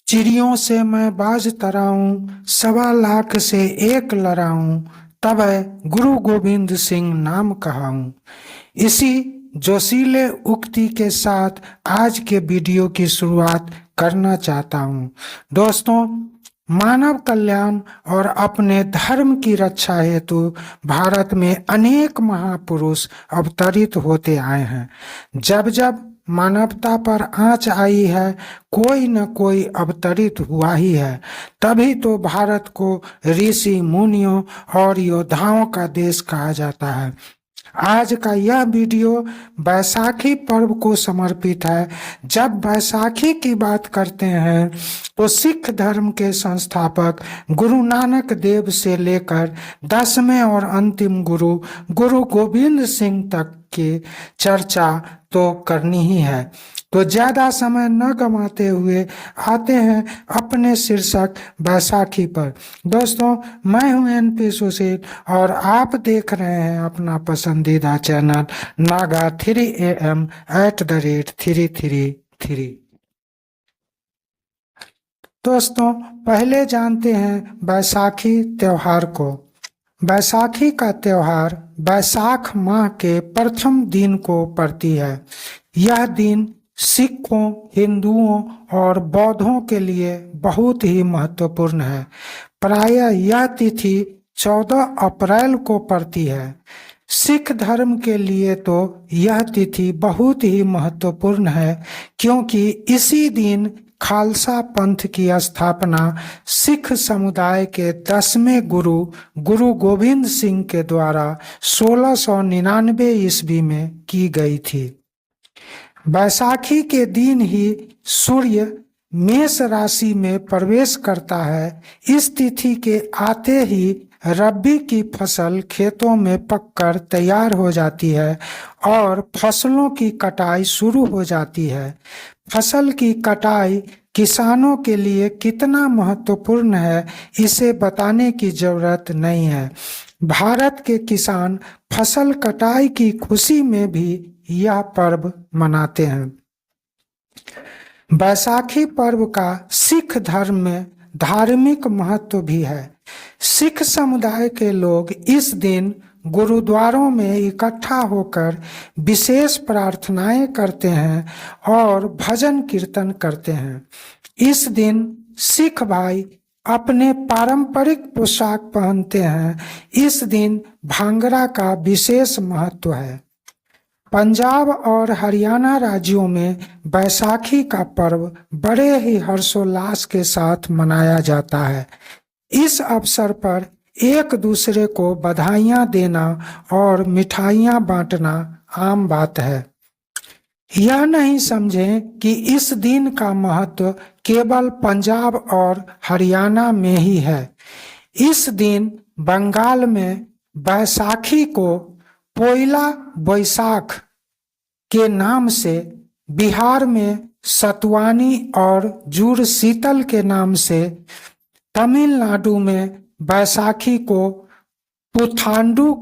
चिड़ियों से मैं बाज तराऊं, 1.25 लाख से एक लड़ाऊं, तब गुरु गोविंद सिंह नाम कहाऊं। इसी जोशीले उक्ति के साथ आज के वीडियो की शुरुआत करना चाहता हूं। दोस्तों, मानव कल्याण और अपने धर्म की रक्षा हेतु भारत में अनेक महापुरुष अवतरित होते आए हैं। जब जब मानवता पर आंच आई है, कोई न कोई अवतरित हुआ ही है। तभी तो भारत को ऋषि मुनियों और योद्धाओं का देश कहा जाता है। आज का यह वीडियो बैसाखी पर्व को समर्पित है। जब बैसाखी की बात करते हैं तो सिख धर्म के संस्थापक गुरु नानक देव से लेकर 10वें और अंतिम गुरु गुरु गोविंद सिंह तक की चर्चा तो करनी ही है। तो ज्यादा समय न गंवाते हुए आते हैं अपने शीर्षक बैसाखी पर। दोस्तों, मैं हूं एनपी सुशील और आप देख रहे हैं अपना पसंदीदा चैनल नागा 3am @333। दोस्तों, पहले जानते हैं बैसाखी त्योहार को। बैसाखी का त्योहार बैसाख माह के प्रथम दिन को पड़ती है। यह दिन सिखों, हिंदुओं और बौद्धों के लिए बहुत ही महत्वपूर्ण है। प्रायः यह तिथि 14 अप्रैल को पड़ती है। सिख धर्म के लिए तो यह तिथि बहुत ही महत्वपूर्ण है, क्योंकि इसी दिन खालसा पंथ की स्थापना सिख समुदाय के 10वें गुरु गुरु गोविंद सिंह के द्वारा 1699 ईस्वी में की गई थी। बैसाखी के दिन ही सूर्य मेष राशि में प्रवेश करता है। इस तिथि के आते ही रबी की फसल खेतों में पककर तैयार हो जाती है और फसलों की कटाई शुरू हो जाती है। फसल की कटाई किसानों के लिए कितना महत्वपूर्ण है, इसे बताने की जरूरत नहीं है। भारत के किसान फसल कटाई की खुशी में भी यह पर्व मनाते हैं। बैसाखी पर्व का सिख धर्म में धार्मिक महत्व भी है। सिख समुदाय के लोग इस दिन गुरुद्वारों में इकट्ठा होकर विशेष प्रार्थनाएं करते हैं और भजन कीर्तन करते हैं। इस दिन सिख भाई अपने पारंपरिक पोशाक पहनते हैं। इस दिन भांगड़ा का विशेष महत्व है। पंजाब और हरियाणा राज्यों में बैसाखी का पर्व बड़े ही हर्षोल्लास के साथ मनाया जाता है। इस अवसर पर एक दूसरे को बधाइयां देना और मिठाइयां बांटना आम बात है। यह नहीं समझें कि इस दिन का महत्व केवल पंजाब और हरियाणा में ही है। इस दिन बंगाल में बैसाखी को पोइला बैसाख के नाम से, बिहार में सतुवानी और जुड़ शीतल के नाम से, तमिलनाडु में बैसाखी को पुथांडु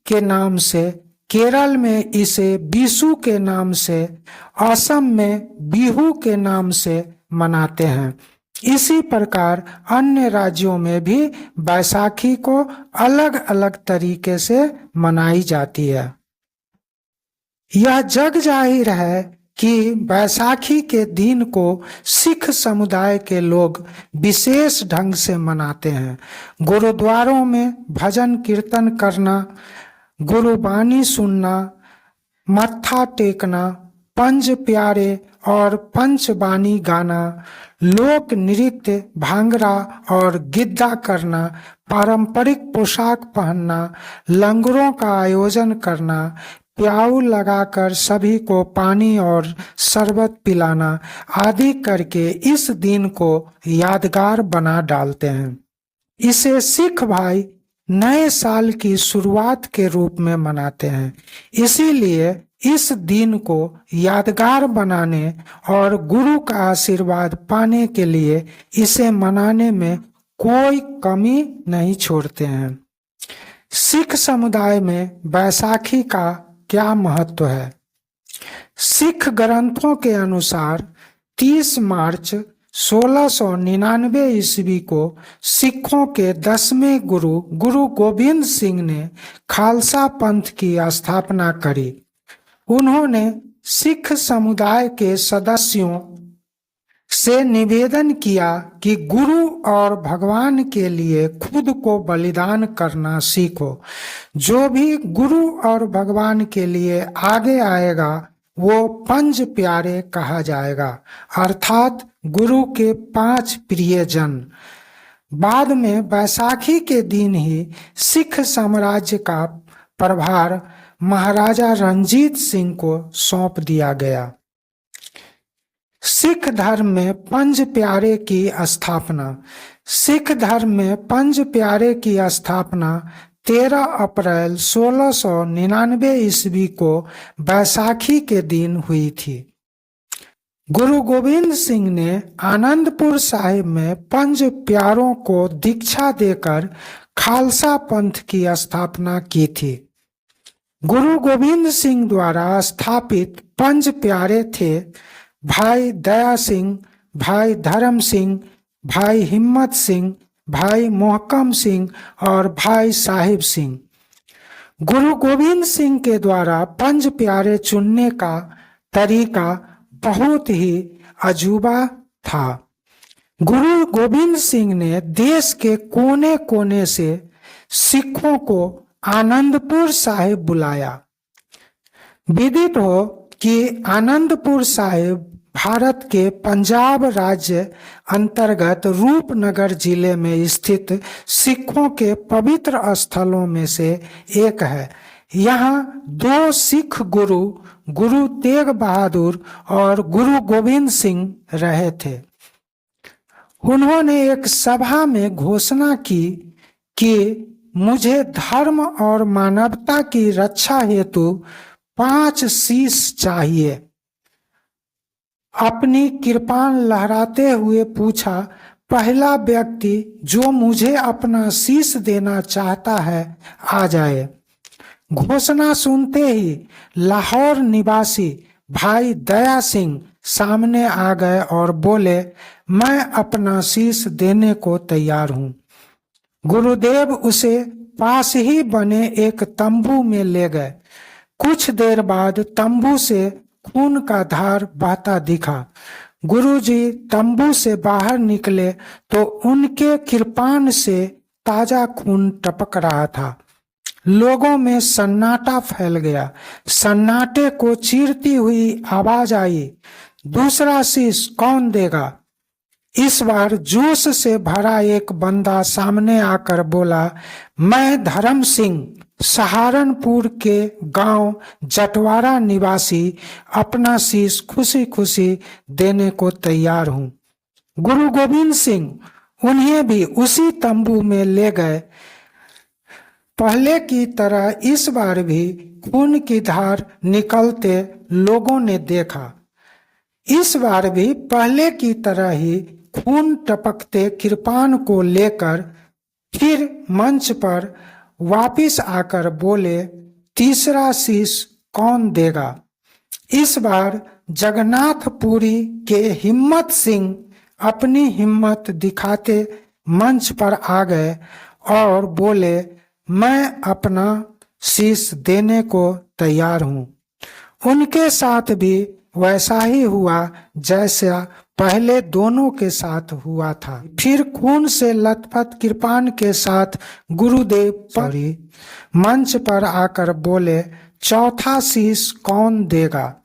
के नाम से, केरल में इसे बिशु के नाम से, असम में बिहू के नाम से मनाते हैं। इसी प्रकार अन्य राज्यों में भी बैसाखी को अलग अलग तरीके से मनाई जाती है। यह जग जाहिर है कि बैसाखी के दिन को सिख समुदाय के लोग विशेष ढंग से मनाते हैं। गुरुद्वारों में भजन कीर्तन करना, गुरुबानी सुनना, मत्था टेकना, पंज प्यारे और पंचबानी गाना, लोक नृत्य भांगड़ा और गिद्दा करना, पारंपरिक पोशाक पहनना, लंगरों का आयोजन करना, प्याऊ लगाकर सभी को पानी और शरबत पिलाना आदि करके इस दिन को यादगार बना डालते हैं। इसे सिख भाई नए साल की शुरुआत के रूप में मनाते हैं। इसीलिए इस दिन को यादगार बनाने और गुरु का आशीर्वाद पाने के लिए इसे मनाने में कोई कमी नहीं छोड़ते हैं। सिख समुदाय में बैसाखी का क्या महत्व है? सिख ग्रंथों के अनुसार 30 मार्च 1699 ईस्वी को सिखों के 10वें गुरु गुरु गोविंद सिंह ने खालसा पंथ की स्थापना करी। उन्होंने सिख समुदाय के सदस्यों से निवेदन किया कि गुरु और भगवान के लिए खुद को बलिदान करना सीखो। जो भी गुरु और भगवान के लिए आगे आएगा वो पंज प्यारे कहा जाएगा, अर्थात गुरु के 5 प्रियजन। बाद में बैसाखी के दिन ही सिख साम्राज्य का प्रभार महाराजा रणजीत सिंह को सौंप दिया गया। सिख धर्म में पंज प्यारे की स्थापना। सिख धर्म में पंज प्यारे की स्थापना 13 अप्रैल 1699 ईस्वी को बैसाखी के दिन हुई थी। गुरु गोविंद सिंह ने आनंदपुर साहिब में पंज प्यारों को दीक्षा देकर खालसा पंथ की स्थापना की थी। गुरु गोविंद सिंह द्वारा स्थापित पंज प्यारे थे भाई दया सिंह, भाई धर्म सिंह, भाई हिम्मत सिंह, भाई मोहकम सिंह और भाई साहिब सिंह। गुरु गोविंद सिंह के द्वारा पंज प्यारे चुनने का तरीका बहुत ही अजूबा था। गुरु गोविंद सिंह ने देश के कोने कोने से सिखों को आनंदपुर साहिब बुलाया। विदित हो कि आनंदपुर साहिब भारत के पंजाब राज्य अंतर्गत रूपनगर जिले में स्थित सिखों के पवित्र स्थलों में से एक है। यहाँ 2 सिख गुरु, गुरु तेग बहादुर और गुरु गोविंद सिंह रहे थे। उन्होंने एक सभा में घोषणा की कि मुझे धर्म और मानवता की रक्षा हेतु 5 शीश चाहिए। अपनी कृपाण लहराते हुए पूछा, पहला व्यक्ति जो मुझे अपना शीश देना चाहता है आ जाए। घोषणा सुनते ही लाहौर निवासी भाई दया सिंह सामने आ गए और बोले, मैं अपना शीश देने को तैयार हूँ। गुरुदेव उसे पास ही बने एक तंबू में ले गए। कुछ देर बाद तंबू से खून का धार बहता दिखा। गुरुजी तंबू से बाहर निकले तो उनके कृपाण से ताजा खून टपक रहा था। लोगों में सन्नाटा फैल गया। सन्नाटे को चीरती हुई आवाज आई, दूसरा शीश कौन देगा? इस बार जोश से भरा एक बंदा सामने आकर बोला, मैं धर्म सिंह, सहारनपुर के गांव जटवाड़ा निवासी, अपना शीश खुशी खुशी देने को तैयार हूँ। गुरु गोविंद सिंह उन्हें भी उसी तंबू में ले गए। पहले की तरह इस बार भी खून की धार निकलते लोगों ने देखा। इस बार भी पहले की तरह ही खून टपकते कृपाण को लेकर फिर मंच पर वापिस आकर बोले, तीसरा शीश कौन देगा? इस बार जगन्नाथपुरी के हिम्मत सिंह अपनी हिम्मत दिखाते मंच पर आ गए और बोले, मैं अपना शीश देने को तैयार हूँ। उनके साथ भी वैसा ही हुआ जैसा पहले दोनों के साथ हुआ था। फिर खून से लथपथ कृपाण के साथ गुरुदेव मंच पर आकर बोले, चौथा शीश कौन देगा?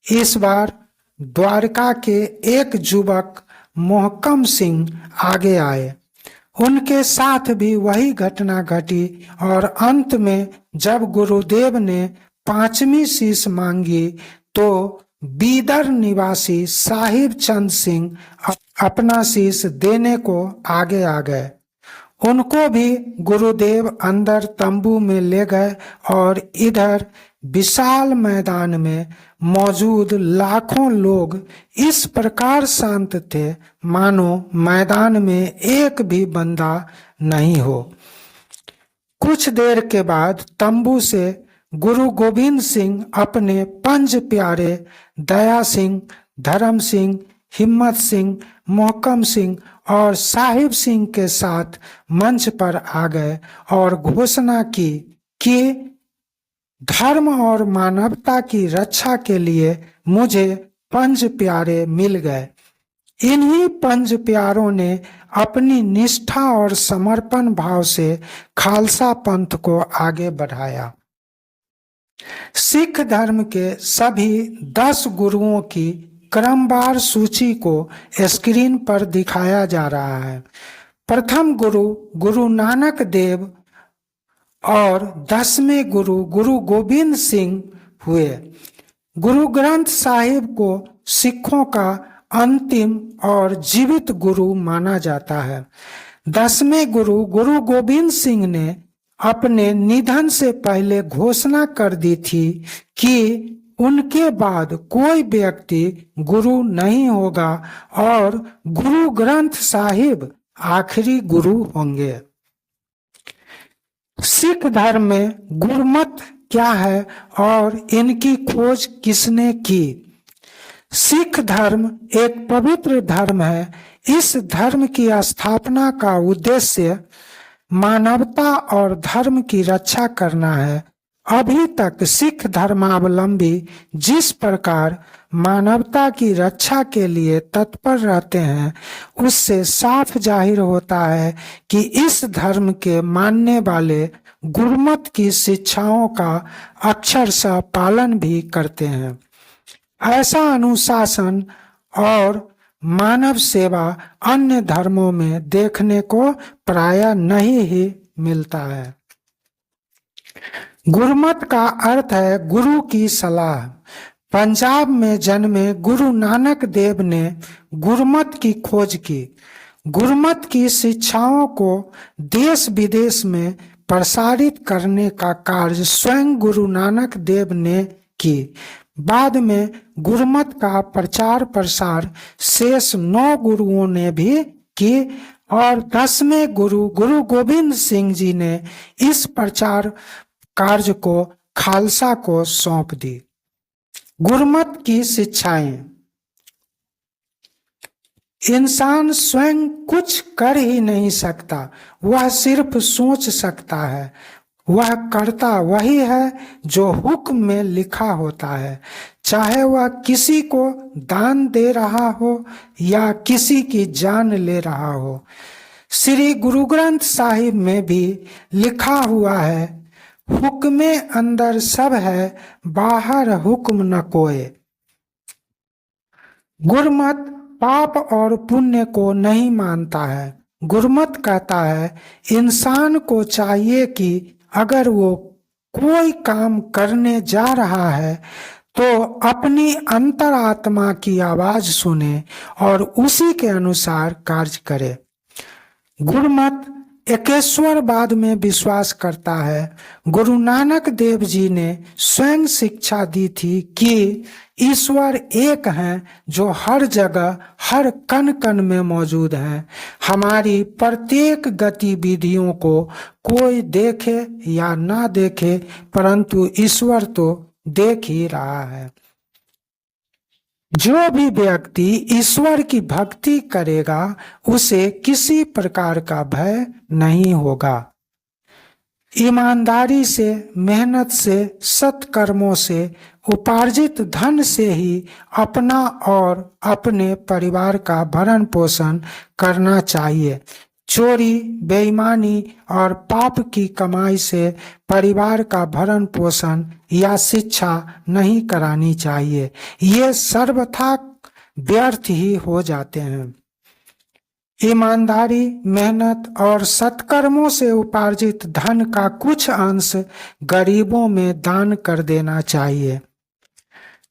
इस बार द्वारका के एक युवक मोहकम सिंह आगे आए। उनके साथ भी वही घटना घटी और अंत में जब गुरुदेव ने 5वीं शीश मांगी तो बीदर निवासी साहिब चंद सिंह अपना शीश देने को आगे आ गए। उनको भी गुरुदेव अंदर तंबू में ले गए और इधर विशाल मैदान में मौजूद लाखों लोग इस प्रकार शांत थे मानो मैदान में एक भी बंदा नहीं हो। कुछ देर के बाद तंबू से गुरु गोविंद सिंह अपने 5 प्यारे दया सिंह, धर्म सिंह, हिम्मत सिंह, मोहकम सिंह और साहिब सिंह के साथ मंच पर आ गए और घोषणा की कि धर्म और मानवता की रक्षा के लिए मुझे 5 प्यारे मिल गए। इन्हीं 5 प्यारों ने अपनी निष्ठा और समर्पण भाव से खालसा पंथ को आगे बढ़ाया। सिख धर्म के सभी 10 गुरुओं की क्रमवार सूची को स्क्रीन पर दिखाया जा रहा है। प्रथम गुरु गुरु नानक देव और 10वें गुरु गुरु गोविंद सिंह हुए। गुरु ग्रंथ साहिब को सिखों का अंतिम और जीवित गुरु माना जाता है। 10वें गुरु गुरु गोविंद सिंह ने अपने निधन से पहले घोषणा कर दी थी कि उनके बाद कोई व्यक्ति गुरु नहीं होगा और गुरु ग्रंथ साहिब आखिरी गुरु होंगे। सिख धर्म में गुरमत क्या है और इनकी खोज किसने की? सिख धर्म एक पवित्र धर्म है। इस धर्म की स्थापना का उद्देश्य मानवता और धर्म की रक्षा करना है। अभी तक सिख धर्मावलंबी जिस प्रकार मानवता की रक्षा के लिए तत्पर रहते हैं, उससे साफ जाहिर होता है कि इस धर्म के मानने वाले गुरमत की शिक्षाओं का अक्षरशः पालन भी करते हैं। ऐसा अनुशासन और मानव सेवा अन्य धर्मों में देखने को प्रायः नहीं ही मिलता है। गुरमत का अर्थ है गुरु की सलाह। पंजाब में जन्मे गुरु नानक देव ने गुरमत की खोज की। गुरमत की शिक्षाओं को देश विदेश में प्रसारित करने का कार्य स्वयं गुरु नानक देव ने की। बाद में गुरमत का प्रचार प्रसार शेष 9 गुरुओं ने भी की और 10वें गुरु गुरु गोविंद सिंह जी ने इस प्रचार कार्य को खालसा को सौंप दी। गुरमत की शिक्षाएं। इंसान स्वयं कुछ कर ही नहीं सकता, वह सिर्फ सोच सकता है। वह करता वही है जो हुक्म में लिखा होता है, चाहे वह किसी को दान दे रहा हो या किसी की जान ले रहा हो। श्री गुरु ग्रंथ साहिब में भी लिखा हुआ है, हुक्मे अंदर सब है, बाहर हुक्म न कोय। गुरमत पाप और पुण्य को नहीं मानता है। गुरमत कहता है इंसान को चाहिए कि अगर वो कोई काम करने जा रहा है तो अपनी अंतरात्मा की आवाज सुने और उसी के अनुसार कार्य करे। गुरमत एकेश्वरवाद में विश्वास करता है। गुरु नानक देव जी ने स्वयं शिक्षा दी थी कि ईश्वर एक हैं जो हर जगह हर कण कण में मौजूद हैं। हमारी प्रत्येक गतिविधियों को कोई देखे या ना देखे, परंतु ईश्वर तो देख ही रहा है। जो भी व्यक्ति ईश्वर की भक्ति करेगा उसे किसी प्रकार का भय नहीं होगा। ईमानदारी से, मेहनत से, सत्कर्मों से, उपार्जित धन से ही अपना और अपने परिवार का भरण पोषण करना चाहिए। चोरी, बेईमानी और पाप की कमाई से परिवार का भरण पोषण या शिक्षा नहीं करानी चाहिए। ये सर्वथा व्यर्थ ही हो जाते हैं। ईमानदारी, मेहनत और सत्कर्मों से उपार्जित धन का कुछ अंश गरीबों में दान कर देना चाहिए।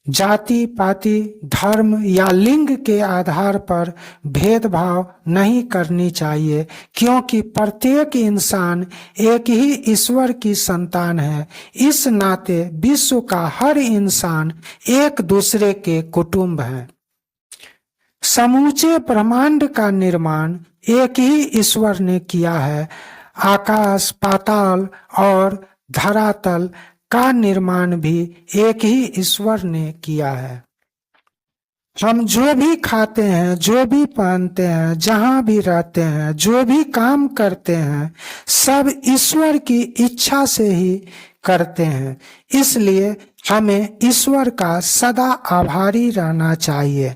जाति पाति, धर्म या लिंग के आधार पर भेदभाव नहीं करनी चाहिए, क्योंकि प्रत्येक इंसान एक ही ईश्वर की संतान है। इस नाते विश्व का हर इंसान एक दूसरे के कुटुंब है। समूचे ब्रह्मांड का निर्माण एक ही ईश्वर ने किया है। आकाश, पाताल और धरातल का निर्माण भी एक ही ईश्वर ने किया है। हम जो भी खाते हैं, जो भी पहनते हैं, जहां भी रहते हैं, जो भी काम करते हैं, सब ईश्वर की इच्छा से ही करते हैं। इसलिए हमें ईश्वर का सदा आभारी रहना चाहिए।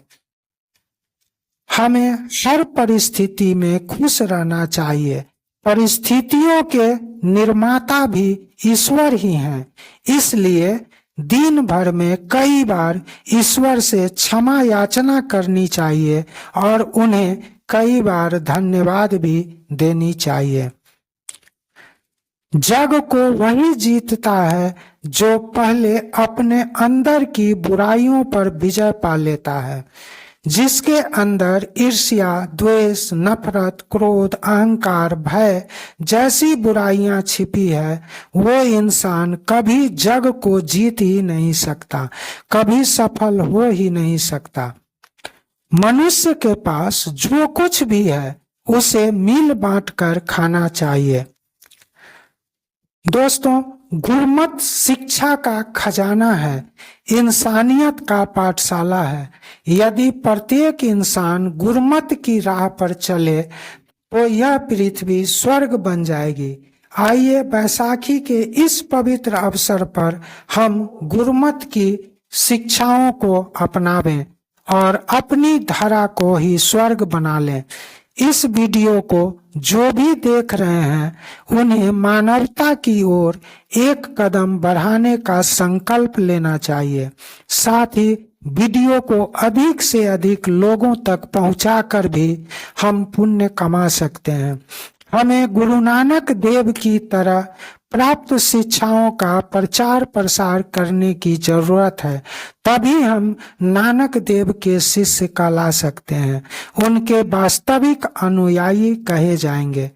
हमें हर परिस्थिति में खुश रहना चाहिए। परिस्थितियों के निर्माता भी ईश्वर ही हैं। इसलिए दिन भर में कई बार ईश्वर से क्षमा याचना करनी चाहिए और उन्हें कई बार धन्यवाद भी देनी चाहिए। जग को वही जीतता है जो पहले अपने अंदर की बुराइयों पर विजय पा लेता है। जिसके अंदर ईर्ष्या, द्वेष, नफरत, क्रोध, अहंकार, भय जैसी बुराइयां छिपी है, वो इंसान कभी जग को जीत ही नहीं सकता, कभी सफल हो ही नहीं सकता। मनुष्य के पास जो कुछ भी है उसे मिल बांट कर खाना चाहिए। दोस्तों, गुरमत शिक्षा का खजाना है, इंसानियत का पाठशाला है। यदि प्रत्येक इंसान गुरमत की राह पर चले तो यह पृथ्वी स्वर्ग बन जाएगी। आइए बैसाखी के इस पवित्र अवसर पर हम गुरमत की शिक्षाओं को अपनावें और अपनी धरा को ही स्वर्ग बना लें। इस वीडियो को जो भी देख रहे हैं उन्हें मानवता की ओर एक कदम बढ़ाने का संकल्प लेना चाहिए। साथ ही वीडियो को अधिक से अधिक लोगों तक पहुंचाकर भी हम पुण्य कमा सकते हैं। हमें गुरु नानक देव की तरह प्राप्त शिक्षाओं का प्रचार प्रसार करने की जरूरत है। तभी हम नानक देव के शिष्य कहला सकते हैं, उनके वास्तविक अनुयायी कहे जाएंगे।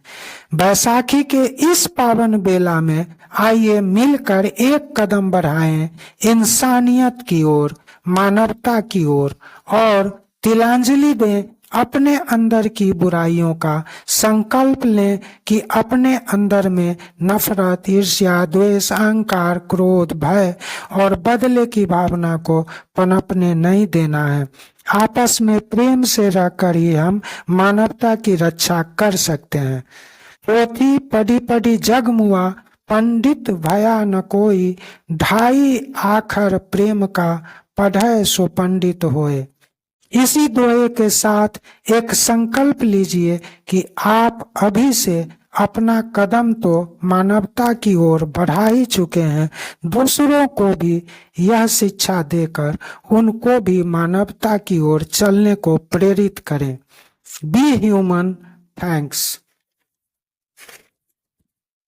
बैसाखी के इस पावन बेला में आइए मिलकर एक कदम बढ़ाएं इंसानियत की ओर, मानवता की ओर और तिलांजलि दें अपने अंदर की बुराइयों का। संकल्प लें कि अपने अंदर में नफरत, ईर्ष्या, द्वेष, अहंकार, क्रोध, भय और बदले की भावना को पनपने नहीं देना है। आपस में प्रेम से रहकर ही हम मानवता की रक्षा कर सकते हैं। पोथी पढ़ी पढ़ी जग मुआ, पंडित भया न कोई, ढाई आखर प्रेम का, पढ़े सो पंडित होए। इसी दोहे के साथ एक संकल्प लीजिए कि आप अभी से अपना कदम तो मानवता की ओर बढ़ा ही चुके हैं। दूसरों को भी यह शिक्षा देकर उनको भी मानवता की ओर चलने को प्रेरित करें। Be human. थैंक्स।